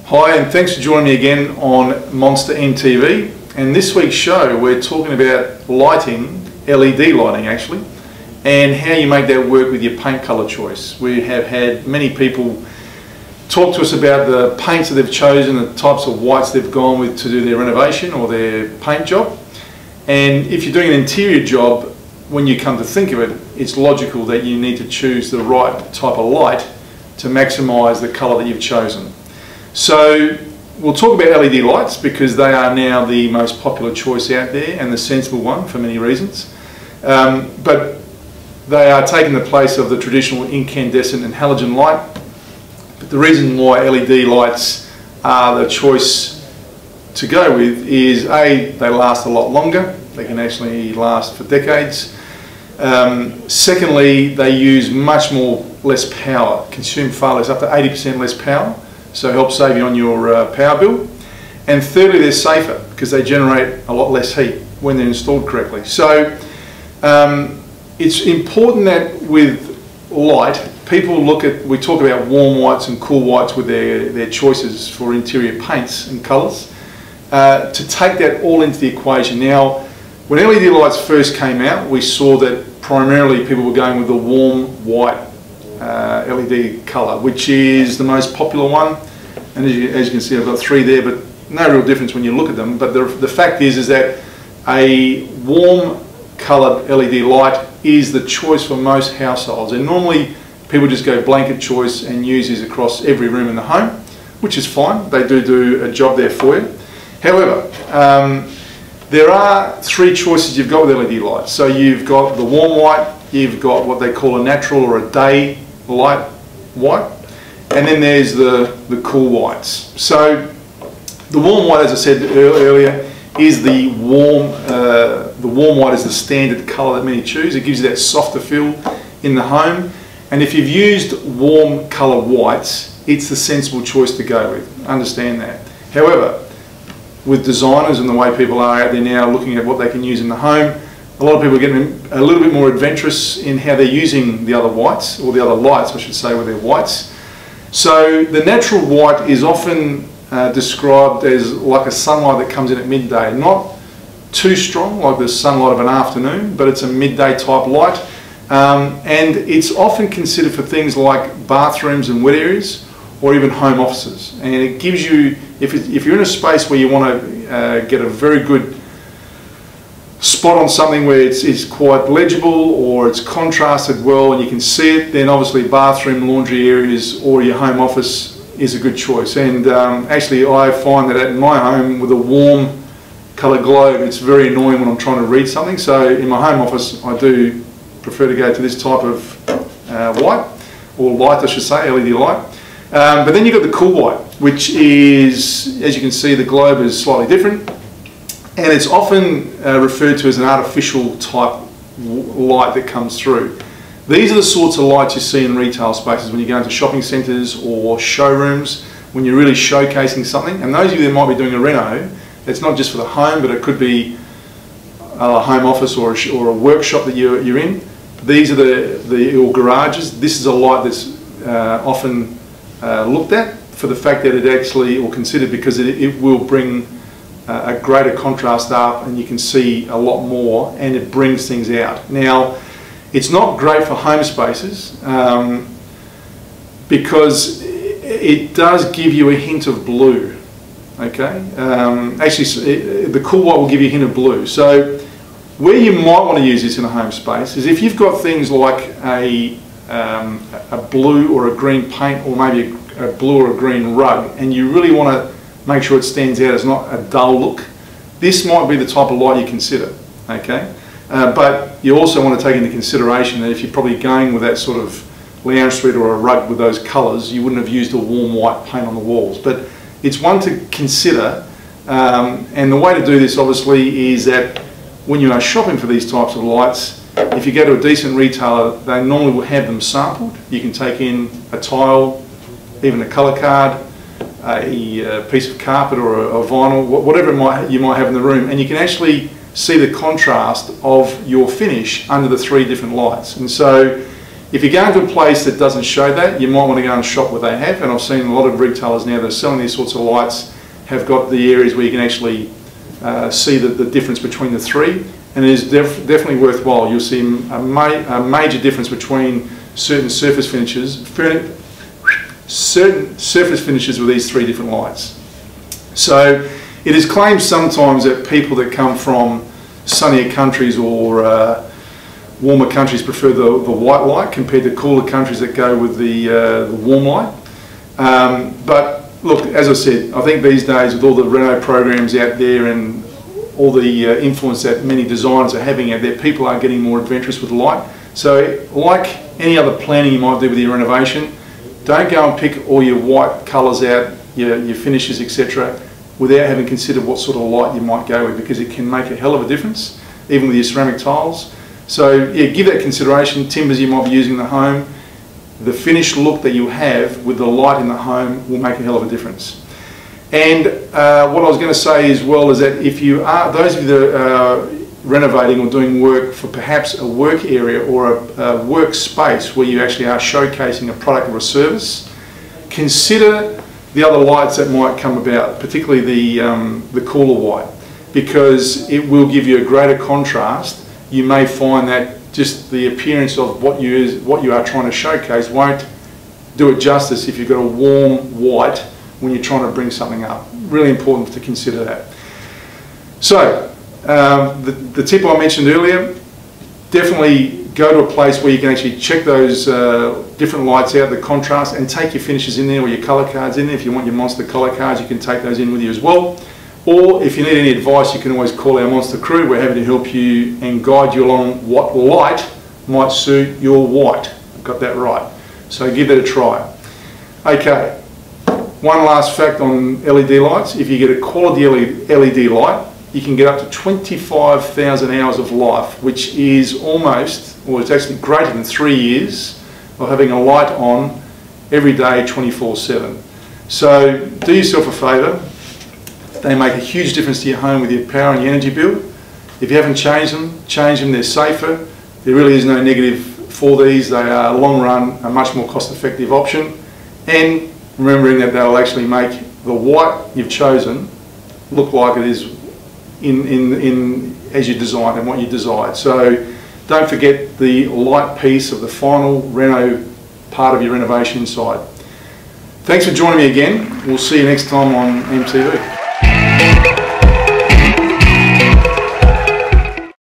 Hi, and thanks for joining me again on Monsta NTV. And this week's show, we're talking about lighting, LED lighting actually, and how you make that work with your paint colour choice. We have had many people talk to us about the paints that they've chosen, the types of whites they've gone with to do their renovation or their paint job. And if you're doing an interior job, when you come to think of it, it's logical that you need to choose the right type of light to maximise the colour that you've chosen. So we'll talk about LED lights because they are now the most popular choice out there and the sensible one for many reasons. But they are taking the place of the traditional incandescent and halogen light. But the reason why LED lights are the choice to go with is A, they last a lot longer. They can actually last for decades. Secondly, they use less power, consume far less, up to 80% less power. So it helps save you on your power bill. And thirdly, they're safer because they generate a lot less heat when they're installed correctly. So it's important that with light, we talk about warm whites and cool whites with their choices for interior paints and colours, to take that all into the equation. Now, when LED lights first came out, we saw that primarily people were going with the warm white LED colour, which is the most popular one. And as you can see, I've got three there, but no real difference when you look at them. But the fact is that a warm coloured LED light is the choice for most households. And normally people just go blanket choice and use these across every room in the home, which is fine. They do a job there for you. However, there are three choices you've got with LED lights. So you've got the warm white, you've got what they call a natural or a day light white, and then there's the cool whites. So the warm white, as I said earlier, is the warm white is the standard colour that many choose. It gives you that softer feel in the home. And if you've used warm colour whites, it's the sensible choice to go with. Understand that. However, with designers and the way people are out there now looking at what they can use in the home, a lot of people are getting a little bit more adventurous in how they're using the other whites, or the other lights I should say, with their whites. So the natural white is often described as like a sunlight that comes in at midday. Not too strong like the sunlight of an afternoon, but it's a midday type light. And it's often considered for things like bathrooms and wet areas, or even home offices. And it gives you, if you're in a space where you want to get a very good spot on something where it's quite legible or it's contrasted well and you can see it, then obviously bathroom, laundry areas or your home office is a good choice. And actually I find that in my home with a warm colour globe, it's very annoying when I'm trying to read something. So in my home office I do prefer to go to this type of white, or light I should say, LED light. But then you've got the cool white, which is, as you can see, the globe is slightly different. And it's often referred to as an artificial type light that comes through. These are the sorts of lights you see in retail spaces when you go into shopping centres or showrooms, when you're really showcasing something. And those of you that might be doing a reno, it's not just for the home, but it could be a home office or a workshop that you're in. These are your garages. This is a light that's often looked at for the fact that it actually, or considered because it will bring a greater contrast up and you can see a lot more and it brings things out. Now, it's not great for home spaces because it does give you a hint of blue, okay? Actually, the cool white will give you a hint of blue. So where you might want to use this in a home space is if you've got things like a blue or a green paint, or maybe a blue or a green rug, and you really want to make sure it stands out as not a dull look, this might be the type of light you consider, okay? But you also want to take into consideration that if you're probably going with that sort of lounge suite or a rug with those colours, you wouldn't have used a warm white paint on the walls. But it's one to consider, and the way to do this obviously is that when you are shopping for these types of lights, if you go to a decent retailer, they normally will have them sampled. You can take in a tile, even a colour card, a piece of carpet or a vinyl, whatever you might have in the room, and you can actually see the contrast of your finish under the three different lights. And so If you go into a place that doesn't show that, you might want to go and shop where they have, and I've seen a lot of retailers now that are selling these sorts of lights have got the areas where you can actually see the difference between the three, and it is definitely worthwhile. You'll see a major difference between certain surface finishes with these three different lights. So it is claimed sometimes that people that come from sunnier countries or warmer countries prefer the white light compared to cooler countries that go with the warm light. But look, as I said, I think these days with all the reno programs out there and all the influence that many designers are having out there, people are getting more adventurous with light. So like any other planning you might do with your renovation, don't go and pick all your white colours out, your finishes, etc., without having considered what sort of light you might go with, because it can make a hell of a difference, even with your ceramic tiles. So yeah, give that consideration. Timbers you might be using in the home, the finished look that you have with the light in the home will make a hell of a difference. And what I was going to say as well is that if you are, those of you that are renovating or doing work for perhaps a work area or a workspace where you actually are showcasing a product or a service, consider the other lights that might come about, particularly the cooler white, because it will give you a greater contrast. You may find that just the appearance of what you are trying to showcase won't do it justice if you've got a warm white when you're trying to bring something up. Really important to consider that. So the tip I mentioned earlier, definitely go to a place where you can actually check those different lights out, the contrast, and take your finishes in there or your colour cards in there. If you want your Monsta colour cards, you can take those in with you as well. Or if you need any advice, you can always call our Monsta crew. We're happy to help you and guide you along what light might suit your white. I've got that right. So give that a try. Okay, one last fact on LED lights. If you get a quality LED light, you can get up to 25,000 hours of life, which is almost, or it's actually greater than 3 years of having a light on every day 24/7. So do yourself a favour. They make a huge difference to your home with your power and your energy bill. If you haven't changed them, change them. They're safer. There really is no negative for these. They are long run a much more cost effective option, and remembering that they'll actually make the white you've chosen look like it is as you designed and what you desired. So don't forget the light piece of the final reno part of your renovation inside. Thanks for joining me again. We'll see you next time on MTV.